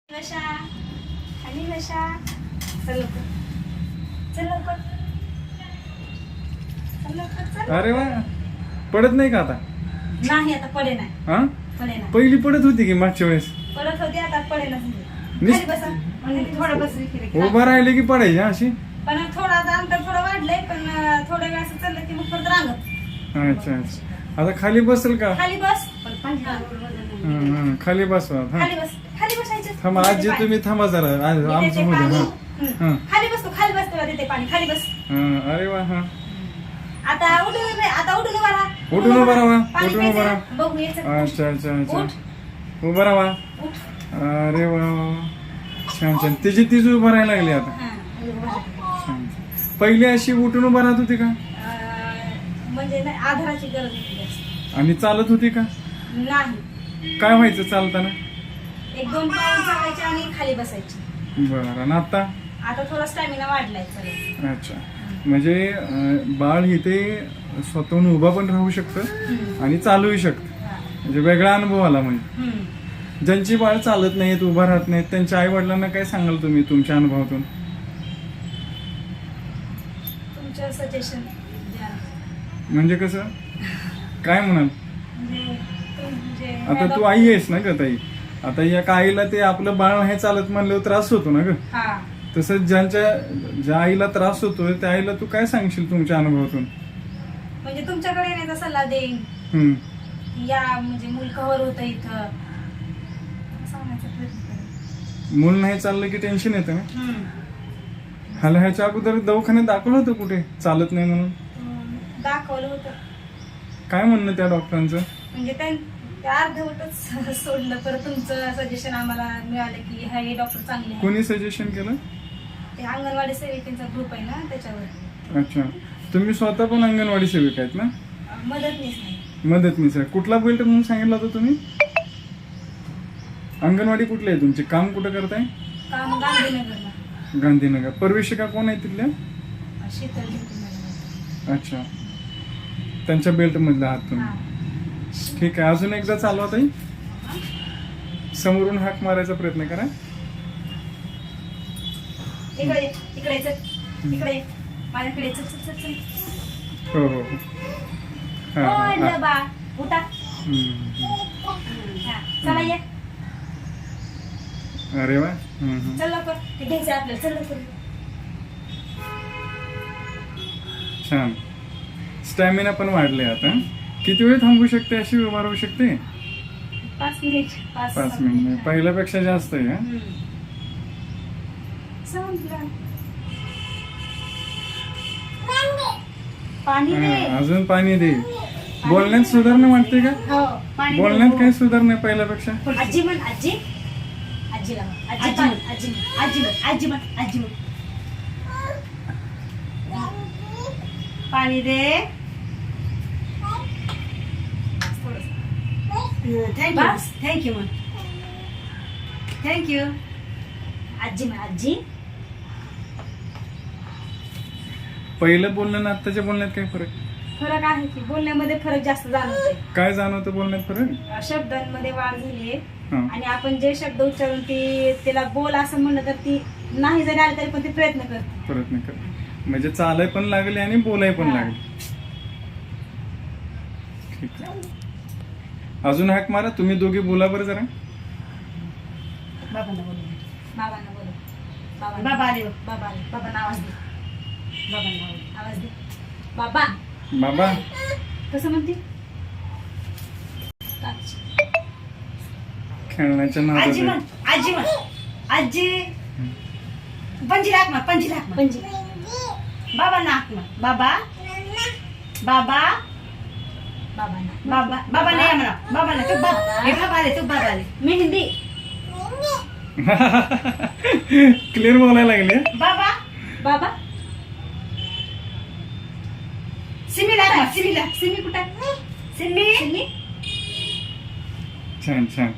बशा खाली बशा. चल लवकर चल लवकर चल लवकर चल. अरे वा, पडत नाही का आता? नाही आता पडे नाही. हा, पडे नाही. पहिली पडत होती की मागच्या वेळेस? पडत होती आता पडे नाही. निस- खाली बसा म्हणजे थोडं बस इकडे. उभा राहिले की पडायची अशी? पण थोडं आता अंतर थोडं वाढलंय पण थोडं वेळ असं चाललं की मग परत रांगत. अच्छा अच्छा. आता खाली बसेल का? खाली बस पण पंजाब खाली बसवा. हा, खाली बस खाली बसायचं. थांबा आजी, तुम्ही थांबा जरा. आमचं होऊ द्या. हा. खाली बसतो खाली बस तुला देते पाणी खाली बस. हा, अरे वा. हा, आता उठून आता उठून उभा राहा. उठून उभा राहा. पाणी उठून उभा प्यायचं. बघू यायचं. राहा. अच्छा अच्छा उठ अच्छा. उभा राहा. उठ. अरे वा वा. छान छान. तिची तीच उभा राहायला लागली आता. हा, उभा राहा. छान. पहिली अशी उठून उभा राहत होती का? म्हणजे नाही आधाराची गरज होती जास्त. आणि चालत होती का? नाही काय व्हायचं चालताना? एक दोन पाऊल चालायचे आणि खाली बसायची. बरं. आणि आता? आता थोडा स्टॅमिना वाढलाय सगळं. अच्छा. म्हणजे बाळ इथे स्वतःहून उभा पण राहू शकतं आणि चालूही शकतं. म्हणजे वेगळा अनुभव आला. म्हणजे ज्यांची बाळ चालत नाहीत, उभा राहत नाहीत, त्यांच्या आई वडिलांना काय सांगाल तुम्ही तुमच्या अनुभवातून? तुमचं सजेशन द्या. म्हणजे कसं काय म्हणाल? म्हणजे आता तू आई आहेस ना ग ताई. आता या आईला ते आपलं बाळ हे चालत म्हणल्यावर त्रास होतो ना ग. हा तसंच ज्या आईला त्रास होतोय त्या आईला तू काय सांगशील तुमच्या अनुभवातून? म्हणजे तुमच्याकडे येण्याचा सल्ला देईन. या म्हणजे मूल कव्हर होतं इथं सांगण्याचा प्रयत्न करेन. मूल नाही चाललं की टेन्शन येतं ना. ह्याला ह्याच्या अगोदर दवाखान्यात दाखवलं होतं कुठे चालत नाही म्हणून? दाखवलं होतं. काय म्हणणं त्या डॉक्टरांचं? म्हणजे त्या अर्धवटच सोडलं. परत तुमचं सजेशन आम्हाला मिळालं की हे डॉक्टर चांगले आहेत. कोणी सजेशन केलं? ते अंगणवाडी सेविकांचा ग्रुप आहे ना त्याच्यावर. अच्छा. तुम्ही स्वतः पण अंगणवाडी सेविका आहेत ना? मदतनीस नाही. मदतनीस आहे. कुठला बेल्ट म्हणून सांगितलं होतं तुम्ही? अंगणवाडी कुठली आहे तुमची? काम कुठं करताय? काम गांधीनगरला. गांधीनगर. परवेशिका कोण आहे तिथल्या? शीतल घेते मॅडम. अच्छा. त्यांच्या बेल्ट मधला आहात तुम्ही. ठीक आहे. अजून एकदा चालवा ताई. समोरून हाक मारायचा प्रयत्न करा. इकडे इकडे चल. इकडे माझ्याकडे चल चल चल चल. हो हो हो. हा, हो हा, हा. डबा उठा. हा, चला ये. अरे वा. चल लवकर ते घ्यायचं आपल्याला. चल लवकर. छान. स्टॅमिना पण वाढले आता. किती वेळ थांबू शकते अशी उभा राहू शकते? 5 मिनिट. 5 मिनिट. पहिल्यापेक्षा जास्त आहे. हा? संपलं. पाणी दे. हा, अजून पाणी दे. बोलण्यात सुधारणा वाटते का? हो पाणी दे. बोलण्यात काही सुधारणा आहे पहिल्यापेक्षा? आजी म्हण. आजी आजीला म्हण. आजी म्हण. आजी म्हण. आजी म्हण. आजी म्हण. आजी म्हण. पाणी दे. थँक्यू. थँक्यू म्हण. थँक्यू. आजी म्हण. आजी. पहिलं बोलणं आणि आत्ताच्या बोलण्यात काय फरक? फरक आहे की बोलण्यामध्ये फरक जास्त जाणवते. काय जाणवतं बोलण्यात फरक? शब्दांमध्ये वाढ झाली आहे. हा. आणि आपण जे शब्द उच्चारून ती त्याला बोल असं म्हणलं तर ती नाही जरी आली तरी पण ती प्रयत्न करते. म्हणजे चालाय पण लागले आणि बोलाय पण लागले. ठीक आहे. अजून हाक मारा. तुम्ही दोघे बोला बरं जरा. बाबांना बोल. बाबांना बोल. बाबा आले. बाबा आले. बाबांना आवाज दे. बाबांना आवाज दे. बाबा. बाबा. कसं म्हणते? खेळण्याच्या आजी म्हण. नादात. आजी म्हण. आजी. पंजी लाख म्हण. पंजी लाख म्हण. पंजी. बाबा नाक म्हण. बाबा. बाबा. बाबा. बाबा नाही म्हणा. बाबा नाही. तू बाबा. हे बाबा आले. तू बाबा आले. मेहंदी. क्लिअर बोलायला लागले. बाबा. बाबा. सिमी लाख. सिमी लाख. सिमी कुठं? सिमी. छान छान.